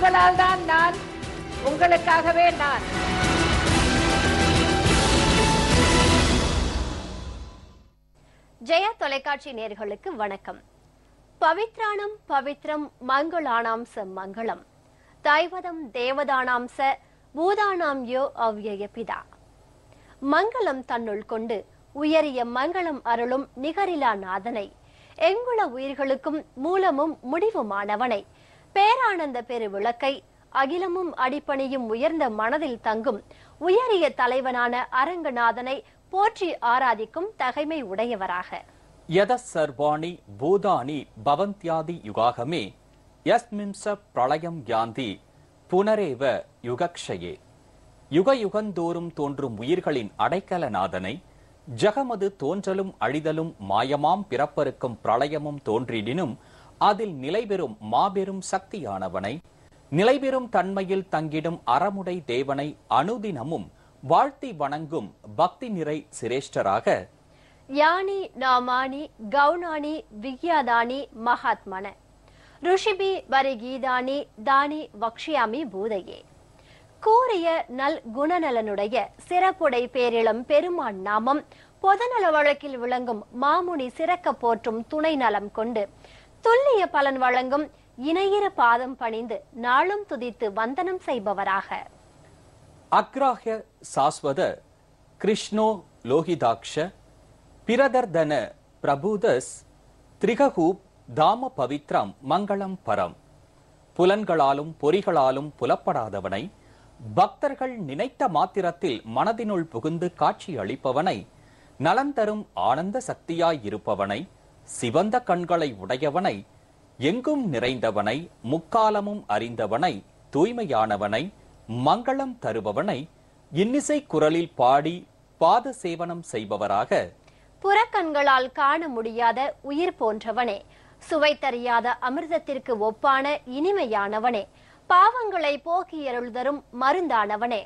உங்களால் தான் நான், உங்களுக்காகவே நான். ஜெயா தொலைக்காட்சி நேயர்களுக்கு வணக்கம். பவித்ராணம் பவித்ரம் மங்களானாம் ச மங்களம் தைவதம் தேவதானாம் ச பூதானாம் யோ அவ்யய பிதா. மங்களம் தன்னுள் கொண்டு உயரிய மங்களம் அருளும் நிகரிலா நாதனை, எங்குள உயிர்களுக்கும் மூலமும் முடிவுமானவனை, பேரானந்த பெரு விளக்கை, அகிலமும் அடிப்பணியும் உயர்ந்த மனதில் தங்கும் உயரிய தலைவனான அரங்கநாதனை போற்றி ஆராதிக்கும் தகைமை உடையவராக. யத சர்வாணி பூதானி பவந்த்யாதி யுகாகமே யஸ்மின்ச பிரளயம் யாந்தி புனரேவ யுகக்ஷயே. யுக யுகந்தோறும் தோன்றும் உயிர்களின் அடைக்கலநாதனை, ஜகமது தோன்றலும் அழிதலும் மாயமாம் பிறப்பருக்கும் பிரளயமும் தோன்றிடினும் அதில் நிலைபெறும் மாபெரும் சக்தியானவனை, நிலைபெறும் தன்மையில் தங்கிடும் அறமுடை தேவனை அனுதினமும் வாழ்த்தி வணங்கும் பக்தி நிறை சிரேஷ்டராக யானி நாமானி கௌனானி விக்யாதானி மகாத்மன ருஷிபி வரிகீதானி தானி வக்ஷியாமி பூதையே. கூறிய நல் குணநலனுடைய சிறப்புடை பேரிளம் பெருமான் நாமம் பொதுநல வழக்கில் விளங்கும் மாமுனி சிறக்க போற்றும் துணை நலம் கொண்டு துல்லிய பலன் வழங்கும் இணையிற பாதம் பணிந்து நாளும் துதித்து வந்தனம் செய்பவராக. அக்ராஹ்ய சாஸ்வத கிருஷ்ணோ லோகிதாக்ஷ பிரதர்தன பிரபுதஸ் திரிகூப் தாம பவித்ரம் மங்களம் பரம். புலன்களாலும் பொறிகளாலும் புலப்படாதவனை, பக்தர்கள் நினைத்த மாத்திரத்தில் மனதினுள் புகுந்து காட்சி அளிப்பவனை, நலந்தரும் ஆனந்த சக்தியாயிருப்பவனை, சிவந்த கண்களை உடையவனை, எங்கும் நிறைந்தவனை, முக்காலமும் அறிந்தவனை, தூய்மையானவனை, மங்களம் தருபவனை, இன்னிசை குரலில் பாடி பாத சேவனம் செய்பவராக. புறக்கண்களால் காண முடியாத உயிர் போன்றவனே, சுவை தறியாத அமிர்தத்திற்கு ஒப்பான இனிமையானவனே, பாவங்களை போக்கியருள் தரும் மருந்தானவனே,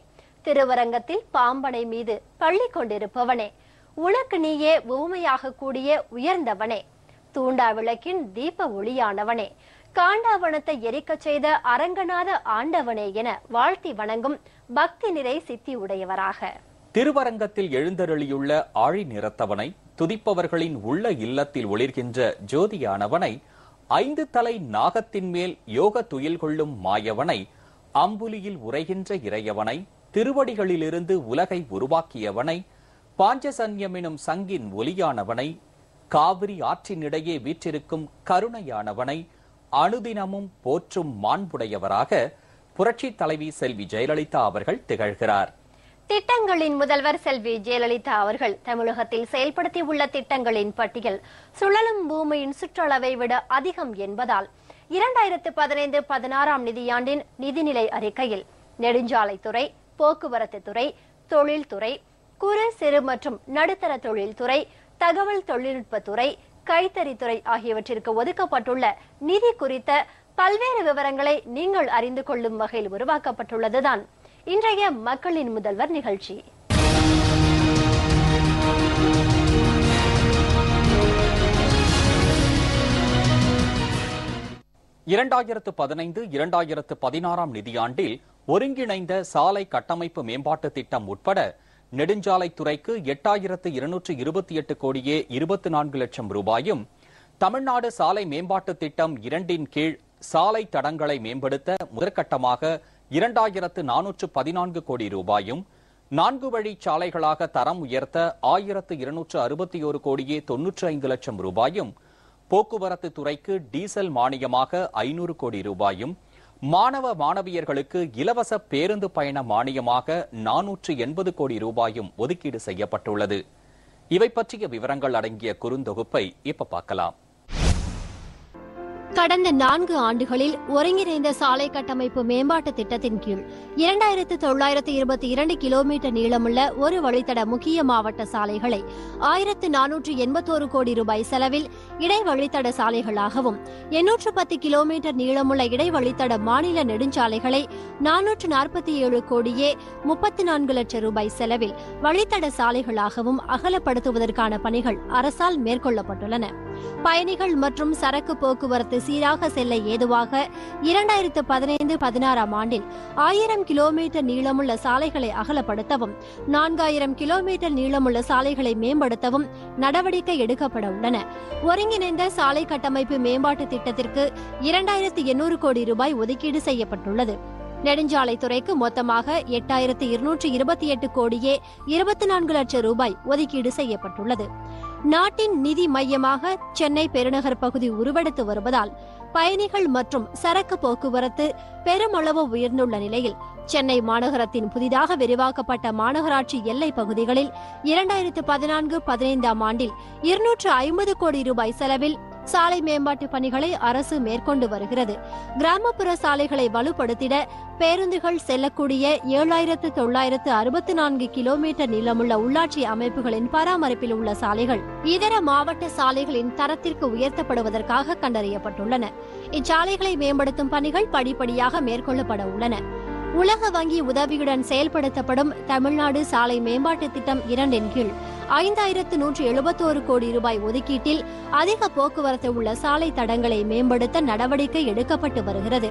திருவரங்கத்தில் பாம்பனை மீது பள்ளி கொண்டிருப்பவனே, உனக்கு நீயே உவமையாக கூடிய உயர்ந்தவனே, தூண்டா விளக்கின் தீப ஒளியானவனே, காண்டாவனத்தை எரிக்க செய்த அரங்கநாத ஆண்டவனே என வாழ்த்தி வணங்கும் பக்தி நிறை சித்தி உடையவராக. திருவரங்கத்தில் எழுந்தருளியுள்ள ஆழி நிறத்தவனை, துதிப்பவர்களின் உள்ள இல்லத்தில் ஒளிர்கின்ற ஜோதியானவனை, 5 தலை நாகத்தின் மேல் யோக துயில் கொள்ளும் மாயவனை, அம்புலியில் உரைகின்ற இறையவனை, திருவடிகளிலிருந்து உலகை உருவாக்கியவனை, பாஞ்சசன்யம் எனும் சங்கின் ஒலியானவனை, காவிரி ஆற்றினிடையே வீற்றிருக்கும் கருணையானவனை அனுதினமும் போற்றும் மாண்புடையவராக புரட்சி தலைவி செல்வி ஜெயலலிதா அவர்கள் திகழ்கிறார். திட்டங்களின் முதல்வர் செல்வி ஜெயலலிதா அவர்கள் தமிழகத்தில் செயல்படுத்தி உள்ள திட்டங்களின் பட்டியல் சுழலும் பூமியின் சுற்றளவை விட அதிகம் என்பதால் 2015-16 நிதியாண்டின் நிதிநிலை அறிக்கையில் நெடுஞ்சாலைத்துறை, போக்குவரத்து துறை, தொழில்துறை, குறு சிறு மற்றும் நடுத்தர தொழில்துறை, தகவல் தொழில்நுட்பத்துறை, கைத்தறித்துறை ஆகியவற்றிற்கு ஒதுக்கப்பட்டுள்ள நிதி குறித்த பல்வேறு விவரங்களை நீங்கள் அறிந்து கொள்ளும் வகையில் உருவாக்கப்பட்டுள்ளதுதான் இன்றைய மக்களின் முதல்வர் நிகழ்ச்சி. இரண்டாயிரத்து 2015-2016 நிதியாண்டில் ஒருங்கிணைந்த சாலை கட்டமைப்பு மேம்பாட்டு திட்டம் உட்பட நெடுஞ்சாலைத்துறைக்கு 8,228 கோடியே 24 லட்சம் ரூபாயும், தமிழ்நாடு சாலை மேம்பாட்டு திட்டம் 2 கீழ் சாலை தடங்களை மேம்படுத்த முதற்கட்டமாக 2,414 கோடி ரூபாயும், 4 வழி சாலைகளாக தரம் உயர்த்த 1,261 கோடியே 95 லட்சம் ரூபாயும், போக்குவரத்து துறைக்கு டீசல் மானியமாக 500 கோடி ரூபாயும், மாணவ மாணவியர்களுக்கு இலவச பேருந்து பயண மானியமாக 480 கோடி ரூபாயும் ஒதுக்கீடு செய்யப்பட்டுள்ளது. இவை பற்றிய விவரங்கள் அடங்கிய குறுந்தொகுப்பை இப்ப பார்க்கலாம். கடந்த 4 ஆண்டுகளில் ஒருங்கிணைந்த சாலை கட்டமைப்பு மேம்பாட்டு திட்டத்தின் கீழ் 2,922 கிலோமீட்டர் நீளமுள்ள ஒரு வழித்தட முக்கிய மாவட்ட சாலைகளை 1,481 கோடி ரூபாய் செலவில் இடைவழித்தட சாலைகளாகவும், 810 கிலோமீட்டர் நீளமுள்ள இடைவழித்தட மாநில நெடுஞ்சாலைகளை 447 கோடியே 34 லட்சம் ரூபாய் செலவில் வழித்தட சாலைகளாகவும் அகலப்படுத்துவதற்கான பணிகள் அரசால் மேற்கொள்ளப்பட்டுள்ளன. பயணிகள் மற்றும் சரக்கு போக்குவரத்து சீராக செல்ல ஏதுவாக 2015-16 ஆண்டில் 1000 கிலோமீட்டர் நீளமுள்ள சாலைகளை அகலப்படுத்தவும் 4000 கிலோமீட்டர் நீளமுள்ள சாலைகளை மேம்படுத்தவும் நடவடிக்கை எடுக்கப்பட உள்ளன. ஒருங்கிணைந்த சாலை கட்டமைப்பு மேம்பாட்டு திட்டத்திற்கு 2800 கோடி ரூபாய் ஒதுக்கீடு செய்யப்பட்டுள்ளது. நெடுஞ்சாலைத்துறைக்கு மொத்தமாக 8228 கோடியே 24 லட்சம் ரூபாய் ஒதுக்கீடு செய்யப்பட்டுள்ளது. நாட்டின் நிதி மையமாக சென்னை பெருநகர் பகுதி உருவெடுத்து வருவதால் பயணிகள் மற்றும் சரக்கு போக்குவரத்து பெருமளவு உயர்ந்துள்ள நிலையில் சென்னை மாநகரத்தின் புதிதாக விரிவாக்கப்பட்ட மாநகராட்சி எல்லை பகுதிகளில் 2014-15 ஆண்டில் 250 கோடி ரூபாய் செலவில் சாலை மேம்பாட்டு பணிகளை அரசு மேற்கொண்டு வருகிறது. கிராமப்புற சாலைகளை வலுப்படுத்திட பேருந்துகள் செல்லக்கூடிய 7964 கிலோமீட்டர் நீளமுள்ள உள்ளாட்சி அமைப்புகளின் பராமரிப்பில் உள்ள சாலைகள் இதர மாவட்ட சாலைகளின் தரத்திற்கு உயர்த்தப்படுவதற்காக கண்டறியப்பட்டுள்ளன. இச்சாலைகளை மேம்படுத்தும் பணிகள் படிப்படியாக மேற்கொள்ளப்பட உள்ளன. உலக வங்கி உதவியுடன் செயல்படுத்தப்படும் தமிழ்நாடு சாலை மேம்பாட்டு திட்டம் 2 கீழ் 5171 கோடி ரூபாய் ஒதுக்கீட்டில் அதிக போக்குவரத்து உள்ள சாலை தடங்களை மேம்படுத்த நடவடிக்கை எடுக்கப்பட்டு வருகிறது.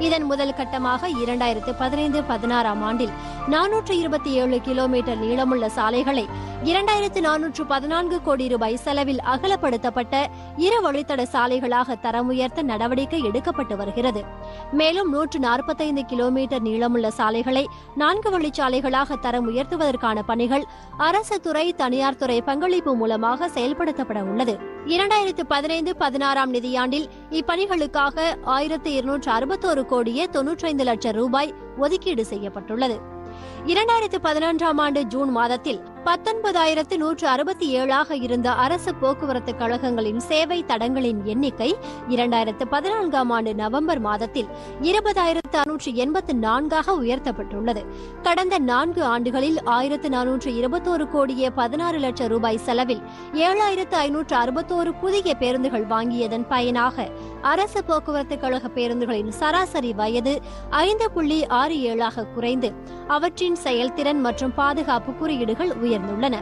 இதன் முதல் கட்டமாக 2015-16 ஆண்டில் 427 கிலோமீட்டர் நீளமுள்ள சாலைகளை 2414 கோடி ரூபாய் செலவில் அகலப்படுத்தப்பட்ட 2 வழித்தட சாலைகளாக தரம் உயர்த்த நடவடிக்கை எடுக்கப்பட்டு வருகிறது. மேலும் 145 கிலோமீட்டர் நீளமுள்ள சாலைகளை 4 வழிச்சாலைகளாக தரம் உயர்த்துவதற்கான பணிகள் அரசு துறை தனியார் துறை பங்களிப்பு மூலமாக செயல்படுத்தப்பட உள்ளது. 2015-16 நிதியாண்டில் இப்பணிகளுக்காக 1261 கோடியே 95 லட்சம் ரூபாய் ஒதுக்கீடு செய்யப்பட்டுள்ளது. 2011 ஆண்டு ஜூன் மாதத்தில் 19,167 இருந்த அரசு போக்குவரத்து கழகங்களின் சேவை தடங்களின் எண்ணிக்கை 2014 ஆண்டு நவம்பர் மாதத்தில் 20,684 உயர்த்தப்பட்டுள்ளது. கடந்த 4 ஆண்டுகளில் 1421 கோடியே 16 லட்சம் ரூபாய் செலவில் 7561 புதிய பேருந்துகள் வாங்கியதன் பயனாக அரசு போக்குவரத்து கழக பேருந்துகளின் சராசரி வயது 5.67 குறைந்து அவற்றின் செயல்திறன் மற்றும் பாதுகாப்பு குறியீடுகள் உயர்ந்துள்ளன.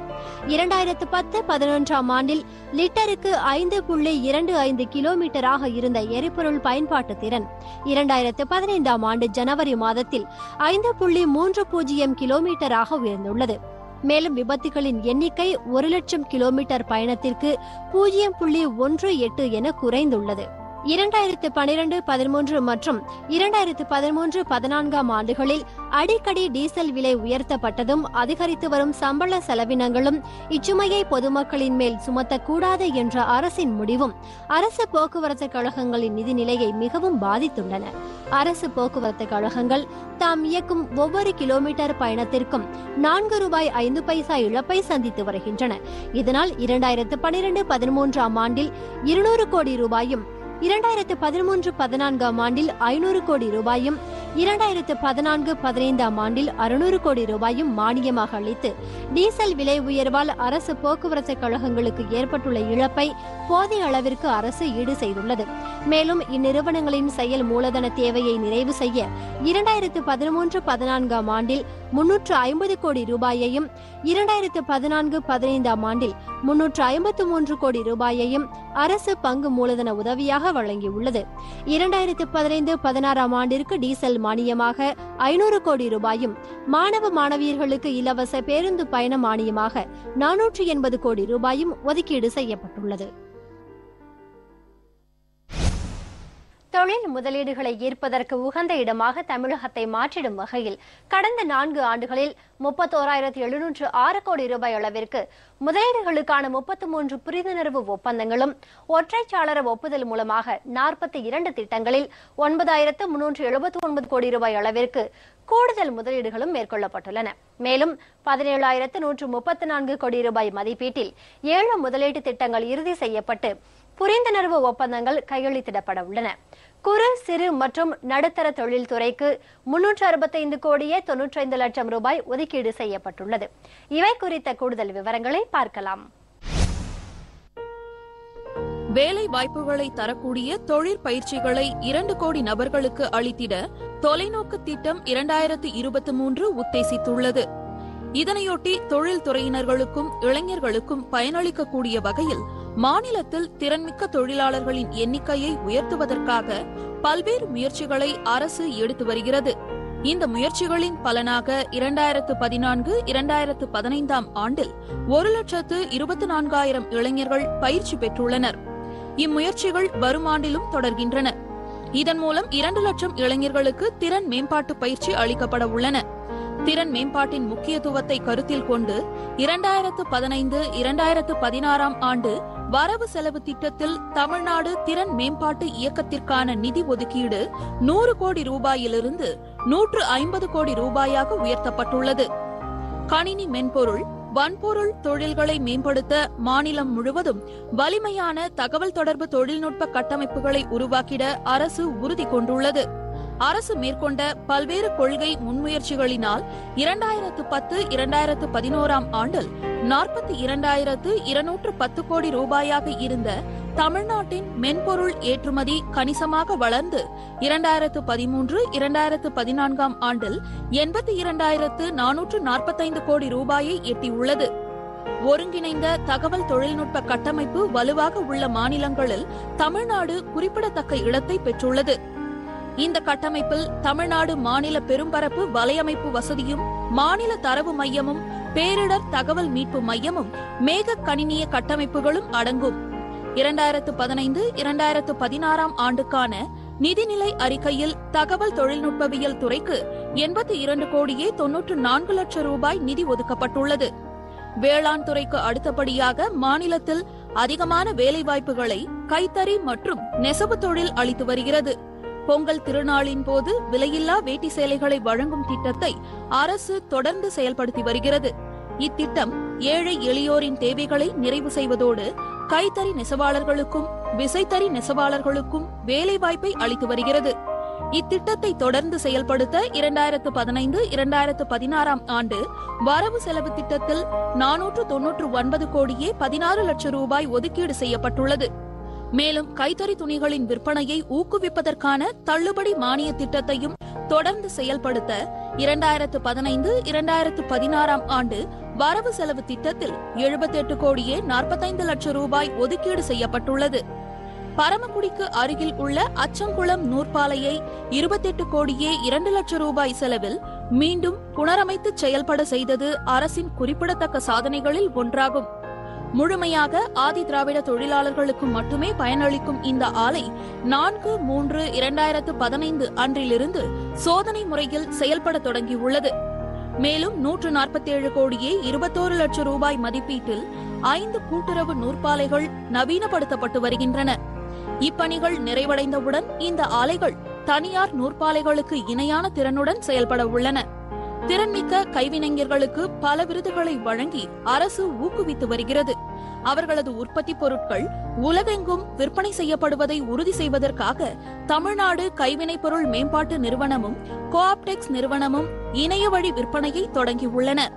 2010-11 ஆண்டில் லிட்டருக்கு 5.25 கிலோமீட்டராக இருந்த எரிபொருள் பயன்பாட்டு திறன் 2015 ஆண்டு ஜனவரி மாதத்தில் 5.30 கிலோமீட்டராக உயர்ந்துள்ளது. மேலும் விபத்துகளின் எண்ணிக்கை 1 லட்சம் கிலோமீட்டர் பயணத்திற்கு 0.18 என குறைந்துள்ளது. 2012-13 மற்றும் 2013-14 ஆண்டுகளில் அடிக்கடி டீசல் விலை உயர்த்தப்பட்டதும் அதிகரித்து வரும் சம்பள செலவினங்களும் இச்சுமையை பொதுமக்களின் மேல் சுமத்தக்கூடாது என்ற அரசின் முடிவும் அரசு போக்குவரத்து கழகங்களின் நிதிநிலையை மிகவும் பாதித்துள்ளன. அரசு போக்குவரத்து கழகங்கள் தாம் இயக்கும் ஒவ்வொரு கிலோமீட்டர் பயணத்திற்கும் 4 ரூபாய் 5 பைசா இழப்பை சந்தித்து வருகின்றன. இதனால் 2012-13 ஆண்டில் 200 கோடி ரூபாயும் 2013-14 ஆண்டில் 500 கோடி ரூபாயும் 2014-15 ஆண்டில் 600 கோடி ரூபாயும் மானியமாக அளித்து டீசல் விலை உயர்வால் அரசு போக்குவரத்து கழகங்களுக்கு ஏற்பட்டுள்ள இழப்பை போதிய அளவிற்கு அரசு ஈடு செய்துள்ளது. மேலும் இந்நிறுவனங்களின் செயல் மூலதன தேவையை நிறைவு செய்ய 2013-14 ஆண்டில் 350 கோடி ரூபாயையும் 2014-15 ஆண்டில் 353 கோடி ரூபாயையும் அரசு பங்கு மூலதன உதவியாக வழங்கியுள்ளது. 2015-16 ஆண்டிற்கு டீசல் மானியமாக 500 கோடி ரூபாயும் மாணவ மாணவியர்களுக்கு இலவச பேருந்து பயண மானியமாக 480 கோடி ரூபாயும் ஒதுக்கீடு செய்யப்பட்டுள்ளது. தொழில் முதலீடுகளை ஈர்ப்பதற்கு உகந்த இடமாக தமிழகத்தை மாற்றிடும் வகையில் கடந்த 4 ஆண்டுகளில் 31,706 கோடி ரூபாய் அளவிற்கு முதலீடுகளுக்கான 33 புரிந்துணர்வு ஒப்பந்தங்களும் ஒற்றைச்சாளர ஒப்புதல் மூலமாக 42 திட்டங்களில் 9,379 கோடி ரூபாய் அளவிற்கு கூடுதல் முதலீடுகளும் மேற்கொள்ளப்பட்டுள்ளன. மேலும் 17,134 கோடி ரூபாய் மதிப்பீட்டில் 7 முதலீட்டு திட்டங்கள் இறுதி செய்யப்பட்டு புரிந்துணர்வு ஒப்பந்தங்கள் கையெழுத்திடப்பட உள்ளன. குறு சிறு மற்றும் நடுத்தர தொழில்துறைக்கு 365 கோடியே 95 லட்சம் ரூபாய் ஒதுக்கீடு செய்யப்பட்டுள்ளது. இவை குறித்த கூடுதல் விவரங்களை பார்க்கலாம். வேலை வாய்ப்புகளை தரக்கூடிய தொழிற்பயிற்சிகளை 2 கோடி நபர்களுக்கு அளித்திட தொலைநோக்கு திட்டம் 2023 உத்தேசித்துள்ளது. இதனையொட்டி தொழில்துறையினர்களுக்கும் இளைஞர்களுக்கும் பயனளிக்கக்கூடிய வகையில் மாநிலத்தில் திறன்மிக்க தொழிலாளர்களின் எண்ணிக்கையை உயர்த்துவதற்காக பல்வேறு முயற்சிகளை அரசு எடுத்து வருகிறது. இந்த முயற்சிகளின் பலனாக 2014-2015 ஆண்டில் 1,24,000 இளைஞர்கள் பயிற்சி பெற்றுள்ளனர். இம்முயற்சிகள் வரும் ஆண்டிலும் தொடர்கின்றன. இதன் மூலம் 2 லட்சம் இளைஞர்களுக்கு திறன் மேம்பாட்டு பயிற்சி அளிக்கப்பட உள்ளன. திறன் மேம்பாட்டின் முக்கியத்துவத்தை கருத்தில் கொண்டு 2015-2016 ஆண்டு வரவு செலவு திட்டத்தில் தமிழ்நாடு திறன் மேம்பாட்டு இயக்கத்திற்கான நிதி ஒதுக்கீடு 100 கோடி ரூபாயிலிருந்து 150 கோடி ரூபாயாக உயர்த்தப்பட்டுள்ளது. கணினி மென்பொருள், வன்பொருள் தொழில்களை மேம்படுத்த மாநிலம் முழுவதும் வலிமையான தகவல் தொடர்பு தொழில்நுட்ப கட்டமைப்புகளை உருவாக்கிட அரசு உறுதி கொண்டுள்ளது. அரசு மேற்கொண்ட பல்வேறு கொள்கை முன்முயற்சிகளினால் 2010-2011 ஆண்டில் 42,210 கோடி ரூபாயாக இருந்த தமிழ்நாட்டின் மென்பொருள் ஏற்றுமதி கணிசமாக வளர்ந்து 2013-2014 ஆண்டில் 82,445 கோடி ரூபாயை எட்டியுள்ளது. ஒருங்கிணைந்த தகவல் தொழில்நுட்ப கட்டமைப்பு வலுவாக உள்ள மாநிலங்களில் தமிழ்நாடு குறிப்பிடத்தக்க இடத்தை பெற்றுள்ளது. இந்த கட்டமைப்பில் தமிழ்நாடு மாநில பெரும்பரப்பு வலையமைப்பு வசதியும், மாநில தரவு மையமும், பேரிடர் தகவல் மீட்பு மையமும், மேக கணினிய கட்டமைப்புகளும் அடங்கும். 2015-2016 ஆண்டுக்கான நிதிநிலை அறிக்கையில் தகவல் தொழில்நுட்பவியல் துறைக்கு 82 கோடியே 94 லட்சம் ரூபாய் நிதி ஒதுக்கப்பட்டுள்ளது. வேளாண் துறைக்கு அடுத்தபடியாக மாநிலத்தில் அதிகமான வேலைவாய்ப்புகளை கைத்தறி மற்றும் நெசவு தொழில் அளித்து வருகிறது. பொங்கல் திருநாளின் போது விலையில்லா வேட்டி சேலைகளை வழங்கும் திட்டத்தை அரசு தொடர்ந்து செயல்படுத்தி வருகிறது. இத்திட்டம் ஏழை எளியோரின் தேவைகளை நிறைவு செய்வதோடு கைத்தறி நெசவாளர்களுக்கும் விசைத்தறி நெசவாளர்களுக்கும் வேலைவாய்ப்பை அளித்து வருகிறது. இத்திட்டத்தை தொடர்ந்து செயல்படுத்த 2015-2016 ஆண்டு வரவு செலவு திட்டத்தில் 499 கோடியே 16 லட்சம் ரூபாய் ஒதுக்கீடு செய்யப்பட்டுள்ளது. மேலும் கைத்தறி துணிகளின் விற்பனையை ஊக்குவிப்பதற்கான தள்ளுபடி மானிய திட்டத்தையும் தொடர்ந்து செயல்படுத்த 2015-2016 ஆண்டு வரவு செலவு திட்டத்தில் 78 கோடியே 45 லட்சம் ரூபாய் ஒதுக்கீடு செய்யப்பட்டுள்ளது. பரமக்குடிக்கு அருகில் உள்ள அச்சங்குளம் நூற்பாலையை 28 கோடியே 2 லட்சம் ரூபாய் செலவில் மீண்டும் புனரமைத்து செயல்பட செய்தது அரசின் குறிப்பிடத்தக்க சாதனைகளில் ஒன்றாகும். முழுமையாக ஆதி திராவிட தொழிலாளர்களுக்கு மட்டுமே பயனளிக்கும் இந்த ஆலை 4/3/2015 அன்றிலிருந்து சோதனை முறையில் செயல்பட தொடங்கியுள்ளது. மேலும் 147 கோடியே 21 லட்சம் ரூபாய் மதிப்பீட்டில் 5 கூட்டுறவு நூற்பாலைகள் நவீனப்படுத்தப்பட்டு வருகின்றன. இப்பணிகள் நிறைவடைந்தவுடன் இந்த ஆலைகள் தனியார் நூற்பாலைகளுக்கு இணையான திறனுடன் செயல்பட உள்ளன. திறன்மிக்க கைவினைஞர்களுக்கு பல விருதுகளை வழங்கி அரசு ஊக்குவித்து வருகிறது. அவர்களது உற்பத்தி பொருட்கள் உலகெங்கும் விற்பனை செய்யப்படுவதை உறுதி செய்வதற்காக தமிழ்நாடு கைவினைப் பொருள் மேம்பாட்டு நிறுவனமும் கோஆப்டெக்ஸ் நிறுவனமும் இணைய வழி விற்பனையை தொடங்கியுள்ளன.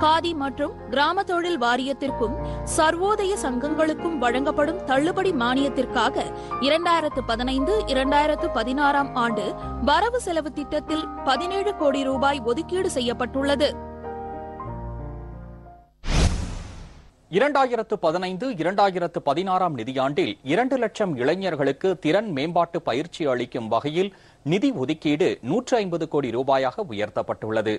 காதி மற்றும் கிராம தொழில் வாரியத்திற்கும் சர்வோதய சங்கங்களுக்கும் வழங்கப்படும் தள்ளுபடி மானியத்திற்காக 2015-2016 ஆண்டு வரவு செலவு திட்டத்தில் 17 கோடி ரூபாய் ஒதுக்கீடு செய்யப்பட்டுள்ளது. 2015-2016 நிதியாண்டில் 2 லட்சம் இளைஞர்களுக்கு திறன் மேம்பாட்டு பயிற்சி அளிக்கும் வகையில் நிதி ஒதுக்கீடு 150 கோடி ரூபாயாக உயர்த்தப்பட்டுள்ளது.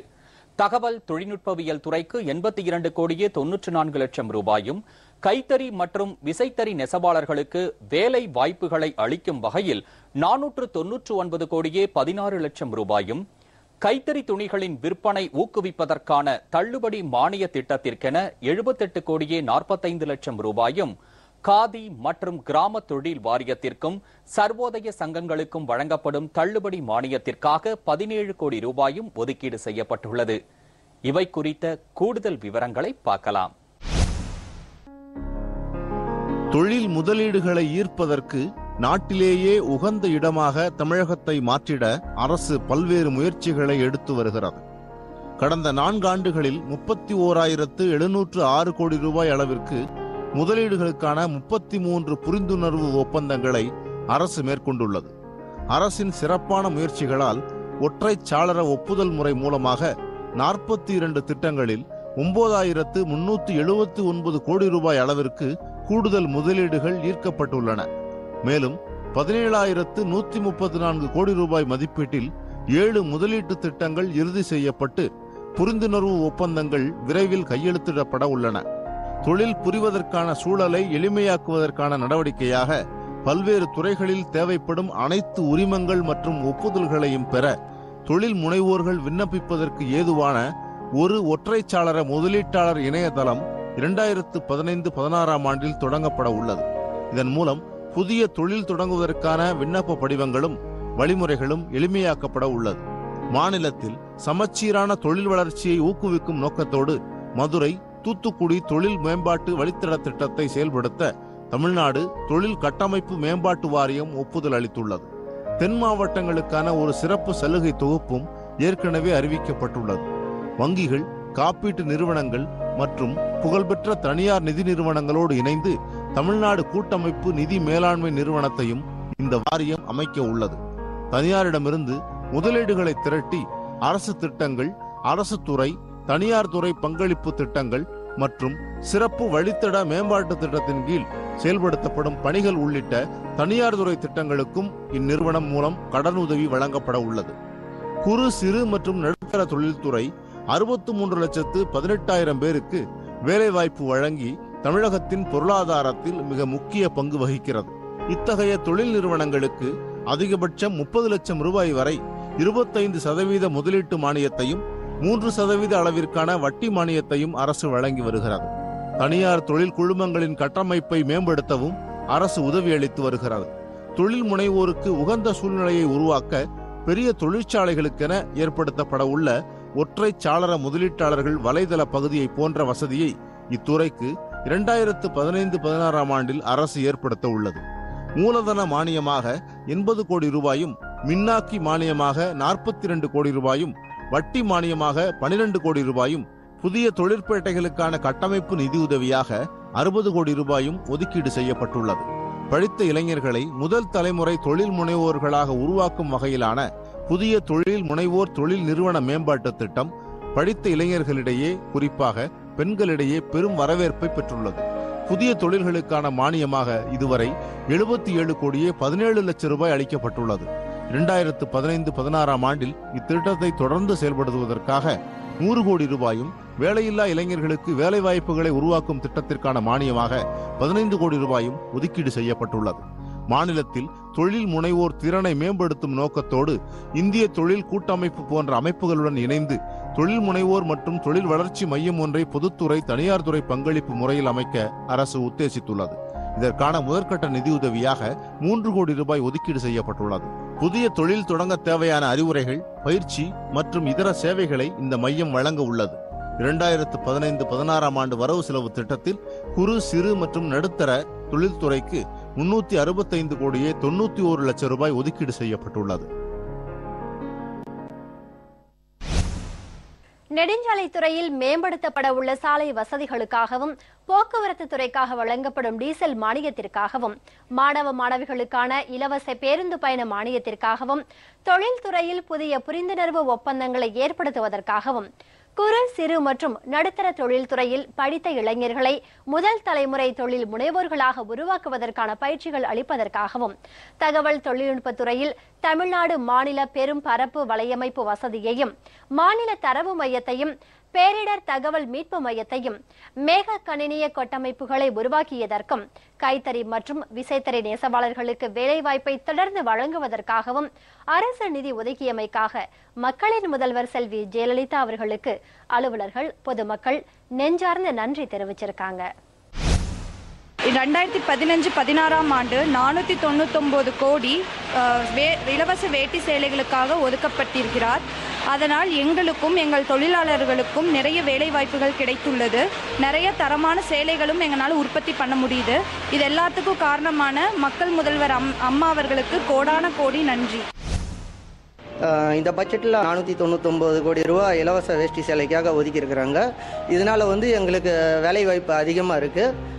தகவல் தொழில்நுட்பவியல் துறைக்கு 82 கோடியே 94 லட்சம் ரூபாயும், கைத்தறி மற்றும் விசைத்தறி நெசவாளர்களுக்கு வேலை வாய்ப்புகளை அளிக்கும் வகையில் 499 கோடியே 16 லட்சம் ரூபாயும், கைத்தறி துணிகளின் விற்பனை ஊக்குவிப்பதற்கான தள்ளுபடி மானிய திட்டத்திற்கென 78 கோடியே 45 லட்சம் ரூபாயும், காதி மற்றும் கிராம தொழில் வாரியத்திற்கும் சர்வோதய சங்கங்களுக்கும் வழங்கப்படும் தள்ளுபடி மானியத்திற்காக 17 கோடி ரூபாயும் ஒதுக்கீடு செய்யப்பட்டுள்ளது. இவை குறித்த கூடுதல் விவரங்களை பார்க்கலாம். தொழில் முதலீடுகளை ஈர்ப்பதற்கு நாட்டிலேயே உகந்த இடமாக தமிழகத்தை மாற்றிட அரசு பல்வேறு முயற்சிகளை எடுத்து வருகிறது. கடந்த 4 ஆண்டுகளில் 31,706 கோடி ரூபாய் அளவிற்கு முதலீடுகளுக்கான 33 புரிந்துணர்வு ஒப்பந்தங்களை அரசு மேற்கொண்டுள்ளது. அரசின் சிறப்பான முயற்சிகளால் ஒற்றை சாளர ஒப்புதல் முறை மூலமாக 42 திட்டங்களில் 9,379 கோடி ரூபாய் அளவிற்கு கூடுதல் முதலீடுகள் ஈர்க்கப்பட்டுள்ளன. மேலும் 17,134 கோடி ரூபாய் மதிப்பீட்டில் 7 முதலீட்டு திட்டங்கள் இறுதி செய்யப்பட்டு புரிந்துணர்வு ஒப்பந்தங்கள் விரைவில் கையெழுத்திடப்பட உள்ளன. தொழில் புரிவதற்கான சூழலை எளிமையாக்குவதற்கான நடவடிக்கையாக பல்வேறு துறைகளில் தேவைப்படும் அனைத்து உரிமங்கள் மற்றும் ஒப்புதல்களையும் பெற தொழில் முனைவோர்கள் விண்ணப்பிப்பதற்கு ஏதுவான ஒரு ஒற்றைச்சாளர முதலீட்டாளர் இணையதளம் 2015-16 ஆண்டில் தொடங்கப்பட உள்ளது. இதன் மூலம் புதிய தொழில் தொடங்குவதற்கான விண்ணப்ப படிவங்களும் வழிமுறைகளும் எளிமையாக்கப்பட உள்ளது. மாநிலத்தில் சமச்சீரான தொழில் வளர்ச்சியை ஊக்குவிக்கும் நோக்கத்தோடு மதுரை, தூத்துக்குடி தொழில் மேம்பாட்டு வழித்தட திட்டத்தை செயல்படுத்த தமிழ்நாடு தொழில் கட்டமைப்பு மேம்பாட்டு வாரியம் ஒப்புதல் அளித்துள்ளது. தென் மாவட்டங்களுக்கான ஒரு சிறப்பு சலுகை தொகுப்பும் ஏற்கனவே அறிவிக்கப்பட்டுள்ளது. வங்கிகள், காப்பீட்டு நிறுவனங்கள் மற்றும் புகழ்பெற்ற தனியார் நிதி நிறுவனங்களோடு இணைந்து தமிழ்நாடு கூட்டமைப்பு நிதி மேலாண்மை நிறுவனத்தையும் இந்த வாரியம் அமைக்க உள்ளது. தனியாரிடமிருந்து முதலீடுகளை திரட்டி அரசு திட்டங்கள், அரசு துறை, தனியார் துறை பங்களிப்பு திட்டங்கள் மற்றும் சிறப்பு வழித்தட மேம்பாட்டு திட்டத்தின் கீழ் செயல்படுத்தப்படும் பணிகள் உள்ளிட்ட தனியார் துறை திட்டங்களுக்கும் இந்நிறுவனம் மூலம் கடனுதவி வழங்கப்பட உள்ளது. குறு, சிறு மற்றும் நடுத்தர தொழில்துறை 63,18,000 பேருக்கு வேலைவாய்ப்பு வழங்கி தமிழகத்தின் பொருளாதாரத்தில் மிக முக்கிய பங்கு வகிக்கிறது. இத்தகைய தொழில் நிறுவனங்களுக்கு அதிகபட்சம் 30 லட்சம் ரூபாய் வரை 25% முதலீட்டு மானியத்தையும் 3% அளவிற்கான வட்டி மானியத்தையும் அரசு வழங்கி வருகிறது. தனியார் தொழில் குழுமங்களின் கட்டமைப்பை மேம்படுத்தவும் அரசு உதவி அளித்து வருகிறது. தொழில் முனைவோருக்கு உகந்த சூழ்நிலையை உருவாக்க பெரிய தொழிற்சாலைகளுக்கென ஏற்படுத்தப்பட உள்ள ஒற்றை சாளர முதலீட்டாளர்கள் வலைதள பகுதியை போன்ற வசதியை இத்துறைக்கு 2015-16 ஆண்டில் அரசு ஏற்படுத்த உள்ளது. மூலதன மானியமாக 80 கோடி ரூபாயும், மின்னாக்கி மானியமாக 42 கோடி ரூபாயும், வட்டி மானியமாக 12 கோடி ரூபாயும், புதிய தொழிற்பேட்டைகளுக்கான கட்டமைப்பு நிதியுதவியாக 60 கோடி ரூபாயும் ஒதுக்கீடு செய்யப்பட்டுள்ளது. படித்த இளைஞர்களை முதல் தலைமுறை தொழில் முனைவோர்களாக உருவாக்கும் வகையிலான புதிய தொழில் முனைவோர் தொழில் நிறுவன மேம்பாட்டு திட்டம் படித்த இளைஞர்களிடையே, குறிப்பாக பெண்களிடையே பெரும் வரவேற்பை பெற்றுள்ளது. புதிய தொழில்களுக்கான மானியமாக இதுவரை 77 கோடியே 17 லட்சம் ரூபாய் அளிக்கப்பட்டுள்ளது. 2015-16 ஆண்டில் இத்திட்டத்தை தொடர்ந்து செயல்படுத்துவதற்காக 100 கோடி ரூபாயும், வேலையில்லா இளைஞர்களுக்கு வேலை வாய்ப்புகளை உருவாக்கும் திட்டத்திற்கான மானியமாக 15 கோடி ரூபாயும் ஒதுக்கீடு செய்யப்பட்டுள்ளது. மாநிலத்தில் தொழில் முனைவோர் திறனை மேம்படுத்தும் நோக்கத்தோடு இந்திய தொழில் கூட்டமைப்பு போன்ற அமைப்புகளுடன் இணைந்து தொழில் முனைவோர் மற்றும் தொழில் வளர்ச்சி மையம் ஒன்றை பொதுத்துறை, தனியார் துறை பங்களிப்பு முறையில் அமைக்க அரசு உத்தேசித்துள்ளது. இதற்கான முதற்கட்ட நிதியுதவியாக 3 கோடி ரூபாய் ஒதுக்கீடு செய்யப்பட்டுள்ளது. புதிய தொழில் தொடங்க தேவையான அறிவுரைகள், பயிற்சி மற்றும் இதர சேவைகளை இந்த மையம் வழங்க உள்ளது. 2015-16 ஆண்டு வரவு செலவு திட்டத்தில் குறு, சிறு மற்றும் நடுத்தர தொழில்துறைக்கு 365 கோடியே 91 லட்சம் ரூபாய் ஒதுக்கீடு செய்யப்பட்டுள்ளது. நெடுஞ்சாலைத்துறையில் மேம்படுத்தப்பட உள்ள சாலை வசதிகளுக்காகவும் போக்குவரத்து துறைக்காக வழங்கப்படும் டீசல் மானியத்திற்காகவும் மாணவ மாணவிகளுக்கான இலவச பேருந்து பயண மானியத்திற்காகவும் தொழில்துறையில் புதிய புரிந்துணர்வு ஒப்பந்தங்களை ஏற்படுத்துவதற்காகவும் குறு, சிறு மற்றும் நடுத்தர தொழில்துறையில் படித்த இளைஞர்களை முதல் தலைமுறை தொழில் முனைவோர்களாக உருவாக்குவதற்கான பயிற்சிகள் அளிப்பதற்காகவும் தகவல் தொழில்நுட்பத்துறையில் தமிழ்நாடு மாநில பெரும் பரப்பு வலையமைப்பு வசதியையும், மாநில தரவு மையத்தையும், பேரிடர் தகவல் மீட்பு மையத்தையும், மேக கணினிய கட்டமைப்புகளை உருவாக்கியதற்கும் கைத்தறி மற்றும் விசைத்தறி நெசவாளர்களுக்கு வேலைவாய்ப்பை தொடர்ந்து வழங்குவதற்காகவும் அரசு நிதி ஒதுக்கியமைக்காக மக்களின் முதல்வர் செல்வி ஜெயலலிதா அவர்களுக்கு அலுவலர்கள், பொதுமக்கள் நெஞ்சார்ந்த நன்றி தெரிவிச்சிருக்காங்க. 2015-16 ஆண்டு 499 கோடி இலவச வேட்டி சேலைகளுக்காக ஒதுக்கப்பட்டிருக்கிறார். அதனால் எங்களுக்கும் எங்கள் தொழிலாளர்களுக்கும் நிறைய வேலை வாய்ப்புகள் கிடைத்துள்ளது. நிறைய தரமான சேலைகளும் எங்களால் உற்பத்தி பண்ண முடியுது. இது எல்லாத்துக்கும் காரணமான மக்கள் முதல்வர் அம்மா அவர்களுக்கு கோடான கோடி நன்றி. இந்த பட்ஜெட்டில் 499 கோடி ரூபா இலவச வேஷ்டி சேலைக்காக ஒதுக்கியிருக்கிறாங்க. இதனால் எங்களுக்கு வேலை வாய்ப்பு அதிகமாக இருக்குது.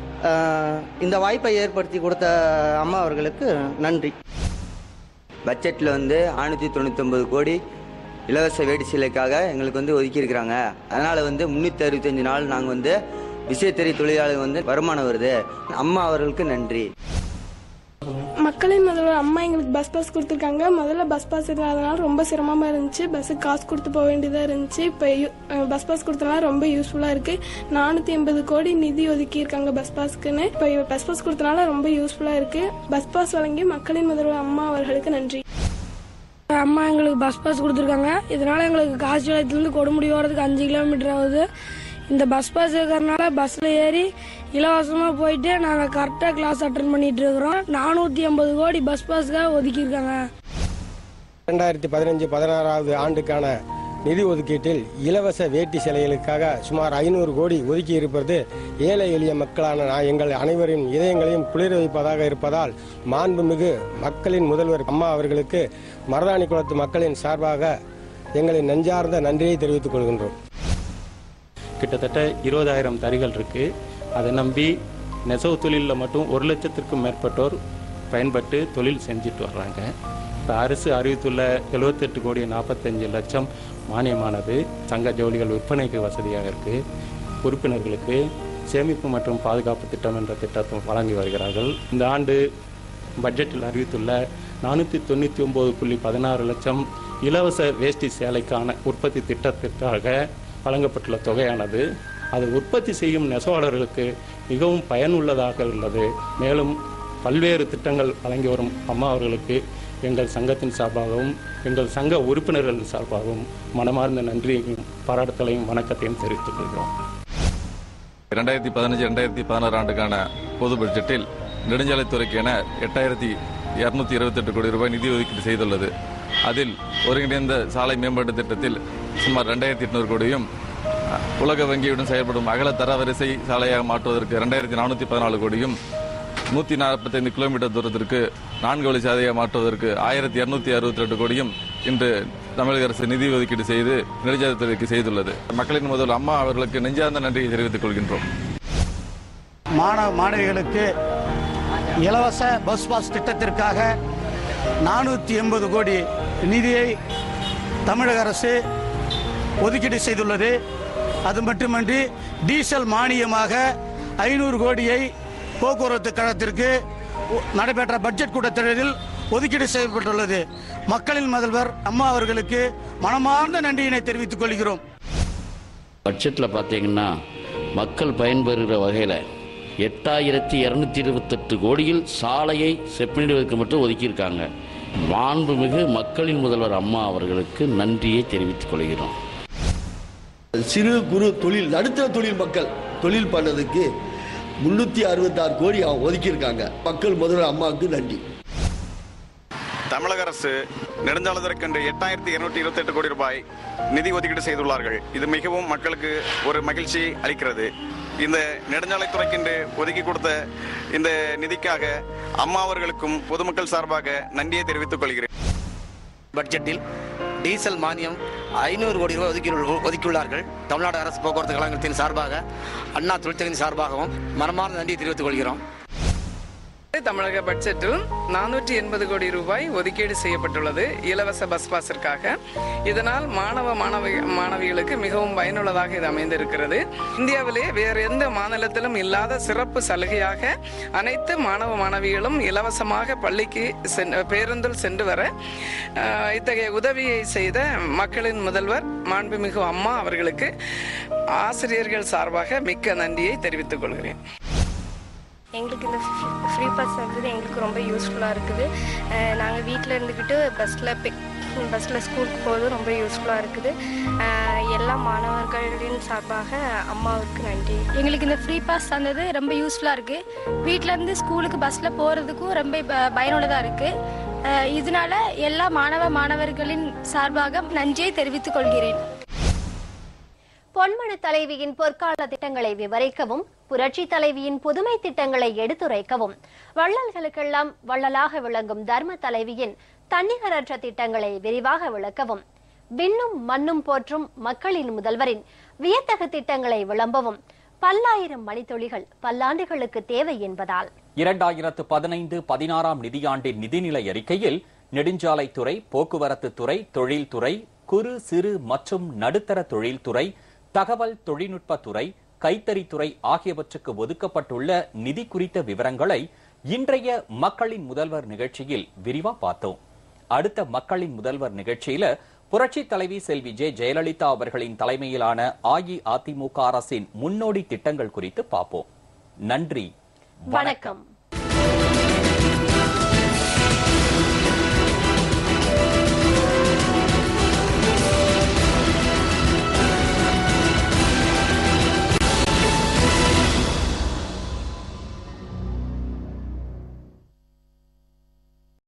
இந்த வாய்ப்பை ஏற்படுத்தி கொடுத்த அம்மா அவர்களுக்கு நன்றி. பட்ஜெட்டில் 599 கோடி இலவச வேட்டி சேலைக்காக எங்களுக்கு ஒதுக்கியிருக்கிறாங்க. அதனால் 365 நாள் நாங்கள் விசைத்தறி தொழிலாளர் வந்து வருமானம் வருது. அம்மா அவர்களுக்கு நன்றி. மக்களின் முதல்வர் அம்மா எங்களுக்கு பஸ் கொடுத்துருக்காங்க. முதல்ல பஸ் பாஸ் இல்லாதனால ரொம்ப சிரமமாக இருந்துச்சு. பஸ்ஸுக்கு காசு கொடுத்து போக வேண்டியதாக இருந்துச்சு. இப்போ பஸ் பாஸ் கொடுத்தனால ரொம்ப யூஸ்ஃபுல்லாக இருக்குது. 480 கோடி நிதி ஒதுக்கியிருக்காங்க பஸ் பாஸ்க்குன்னு. இப்போ பஸ் பாஸ் கொடுத்தனால ரொம்ப யூஸ்ஃபுல்லாக இருக்குது. பஸ் பாஸ் வழங்கி மக்களின் முதல்வர் அம்மா அவர்களுக்கு நன்றி. அம்மா எங்களுக்கு பஸ் பாஸ் கொடுத்துருக்காங்க. இதனால எங்களுக்கு காசிபாளையத்துலேருந்து கொடுமுடி ஓடுறதுக்கு 5 கிலோமீட்டர் ஆகுது. இந்த பஸ் பாஸ் இருக்கிறதுனால பஸ்ஸில் ஏறி இலவசமாக போயிட்டு நாங்கள் கரெக்டாக கிளாஸ் அட்டன் பண்ணிட்டு இருக்கிறோம். 480 கோடி பஸ் பாஸ்க்காக ஒதுக்கியிருக்காங்க. 2015-16 ஆண்டுக்கான நிதி ஒதுக்கீட்டில் இலவச வேட்டி சேலைகளுக்காக சுமார் 500 கோடி ஒதுக்கி இருப்பது ஏழை எளிய மக்களான எங்கள் அனைவரின் இதயங்களையும் குளிர வைப்பதாக இருப்பதால் மாண்புமிகு மக்களின் முதல்வர் அம்மா அவர்களுக்கு மருதாணி குளத்து மக்களின் சார்பாக எங்களின் நெஞ்சார்ந்த நன்றியை தெரிவித்துக் கொள்கின்றோம். கிட்டத்தட்ட 20,000 தறிகள் இருக்கு. அதை நம்பி நெசவு தொழிலில் மட்டும் 1 லட்சத்திற்கும் மேற்பட்டோர் பயன்பட்டு தொழில் செஞ்சுட்டு வர்றாங்க. இப்போ அரசு அறிவித்துள்ள 78 கோடி 45 லட்சம் மானியமானது சங்க ஜவுளிகள் விற்பனைக்கு வசதியாக இருக்கு. உறுப்பினர்களுக்கு சேமிப்பு மற்றும் பாதுகாப்பு திட்டம் என்ற திட்டத்தை வழங்கி வருகிறார்கள். இந்த ஆண்டு பட்ஜெட்டில் அறிவித்துள்ள 499.16 லட்சம் இலவச வேஷ்டி சேலைக்கான உற்பத்தி திட்டத்திற்காக வழங்கப்பட்டுள்ள தொகையானது அது உற்பத்தி செய்யும் நெசவாளர்களுக்கு மிகவும் பயனுள்ளதாக உள்ளது. மேலும் பல்வேறு திட்டங்கள் வழங்கி வரும் அம்மா அவர்களுக்கு எங்கள் சங்கத்தின் சார்பாகவும் எங்கள் சங்க உறுப்பினர்கள் சார்பாகவும் மனமார்ந்த நன்றியையும் பாராட்டுதலையும் வணக்கத்தையும் தெரிவித்துக் கொள்கிறோம். 2015-2016 ஆண்டுக்கான பொது பட்ஜெட்டில் நெடுஞ்சாலைத்துறைக்கு என 8,228 கோடி ரூபாய் நிதி ஒதுக்கீடு செய்துள்ளது. அதில் ஒருங்கிணைந்த சாலை மேம்பாட்டு திட்டத்தில் சுமார் 2,800 கோடியும், உலக வங்கியுடன் செயல்படும் அகல தரவரிசை சாலையாக மாற்றுவதற்கு 2,414 கோடியும், 145 கிலோமீட்டர் தூரத்திற்கு 4 வழி சாலையாக மாற்றுவதற்கு 1,262 கோடியும் இன்று தமிழக அரசு நிதி ஒதுக்கீடு செய்து நெடுஞ்சாலைத்துறைக்கு செய்துள்ளது. மக்களின் முதல் அம்மா அவர்களுக்கு நெஞ்சார்ந்த நன்றியை தெரிவித்துக் கொள்கின்றோம். மாணவிகளுக்கு இலவச பஸ் பாஸ் திட்டத்திற்காக 480 கோடி நிதியை தமிழக அரசு ஒதுக்கீடு செய்துள்ளது. அது மட்டுமின்றி டீசல் மானியமாக 500 கோடியை போக்குவரத்து கழகத்திற்கு நடைபெற்ற பட்ஜெட் கூட்டத்தொடரில் ஒதுக்கீடு செய்யப்பட்டுள்ளது. மக்களின் முதல்வர் அம்மா அவர்களுக்கு மனமார்ந்த நன்றியினை தெரிவித்துக் கொள்கிறோம். பட்ஜெட்டில் பார்த்தீங்கன்னா மக்கள் பயன்பெறுகிற வகையில் 8,228 கோடியில் சாலையை செப்பனிடுவதற்கு மட்டும் ஒதுக்கியிருக்காங்க. மாண்புமிகு மக்களின் முதல்வர் அம்மா அவர்களுக்கு நன்றியை தெரிவித்துக் கொள்கிறோம். சிறு குறு தொழில் நடுத்தர தொழில் மக்கள் தொழில் பண்ணதுக்கு 366 கோடி ஒதுக்கியிருக்காங்க. மக்கள் முதல்வர் அம்மாவுக்கு நன்றி. தமிழக அரசு நெடுஞ்சாலைத்துறைக்கென்று 8,228 கோடி ரூபாய் நிதி ஒதுக்கீடு செய்துள்ளார்கள். இது மிகவும் மக்களுக்கு ஒரு மகிழ்ச்சி அளிக்கிறது. இந்த நெடுஞ்சாலைத்துறைக்கென்று ஒதுக்கி கொடுத்த இந்த நிதிக்காக அம்மா அவர்களுக்கும் பொதுமக்கள் சார்பாக நன்றியை தெரிவித்துக் கொள்கிறேன். பட்ஜெட்டில் டீசல் மானியம் 500 கோடி ரூபாய் ஒதுக்கியுள்ளார்கள். தமிழ்நாடு அரசு போக்குவரத்து கழகத்தின் சார்பாக அண்ணா தொழிற்சங்கத்தின் சார்பாகவும் மனமார்ந்த நன்றியை தெரிவித்துக் கொள்கிறோம். தமிழக பட்ஜெட்டில் 480 கோடி ரூபாய் ஒதுக்கீடு செய்யப்பட்டுள்ளது இலவச பஸ் பாஸிற்காக. இதனால் மாணவிகளுக்கு மிகவும் பயனுள்ளதாக இது அமைந்திருக்கிறது. இந்தியாவிலே வேறு எந்த மாநிலத்திலும் இல்லாத சிறப்பு சலுகையாக அனைத்து மாணவிகளும் இலவசமாக பள்ளிக்கு பேருந்தில் சென்று வர இத்தகைய உதவியை செய்த மக்களின் முதல்வர் மாண்புமிகு அம்மா அவர்களுக்கு ஆசிரியர்கள் சார்பாக மிக்க நன்றியை தெரிவித்துக் கொள்கிறேன். எங்களுக்கு இந்த ஃப்ரீ பாஸ் வந்து எங்களுக்கு ரொம்ப யூஸ்ஃபுல்லாக இருக்குது. நாங்கள் வீட்டில் இருந்துக்கிட்டு பஸ்ஸில் ஸ்கூலுக்கு போகிறது ரொம்ப யூஸ்ஃபுல்லாக இருக்குது. எல்லா மாணவர்களின் சார்பாக அம்மாவுக்கு நன்றி. எங்களுக்கு இந்த ஃப்ரீ பாஸ் தந்தது ரொம்ப யூஸ்ஃபுல்லாக இருக்குது. வீட்டிலேருந்து ஸ்கூலுக்கு பஸ்ஸில் போகிறதுக்கும் ரொம்ப பயனுள்ளதாக இருக்குது. இதனால எல்லா மாணவர்களின் சார்பாக நன்றியை தெரிவித்துக் கொள்கிறேன். பொன்மன தலைவியின் பொற்கால திட்டங்களை விவரிக்கவும், புரட்சி தலைவியின் புதுமை திட்டங்களை எடுத்துரைக்கவும், வள்ளல்களுக்கெல்லாம் வள்ளலாக விளங்கும் தர்ம தலைவியின் தன்னிகரற்ற திட்டங்களை விரிவாக விளக்கவும், விண்ணும் மண்ணும் போற்றும் மக்களின் முதல்வரின் வியத்தகு திட்டங்களை விளம்பவும் பல்லாயிரம் மணித்துளிகள் பல்லாண்டுகளுக்கு தேவை என்பதால் 2015-16 நிதியாண்டின் நிதிநிலை அறிக்கையில் நெடுஞ்சாலைத்துறை, போக்குவரத்து துறை, தொழில்துறை, குறு சிறு மற்றும் நடுத்தர தொழில்துறை, தகவல் தொழில்நுட்பத்துறை, கைத்தறித்துறை ஆகியவற்றுக்கு ஒதுக்கப்பட்டுள்ள நிதி குறித்த விவரங்களை இன்றைய மக்களின் முதல்வர் நிகழ்ச்சியில் விரிவா பார்த்தோம். அடுத்த மக்களின் முதல்வர் நிகழ்ச்சியில புரட்சி தலைவி செல்வி ஜெயலலிதா அவர்களின் தலைமையிலான அஇஅதிமுக அரசின் முன்னோடி திட்டங்கள் குறித்து பார்ப்போம். நன்றி, வணக்கம்.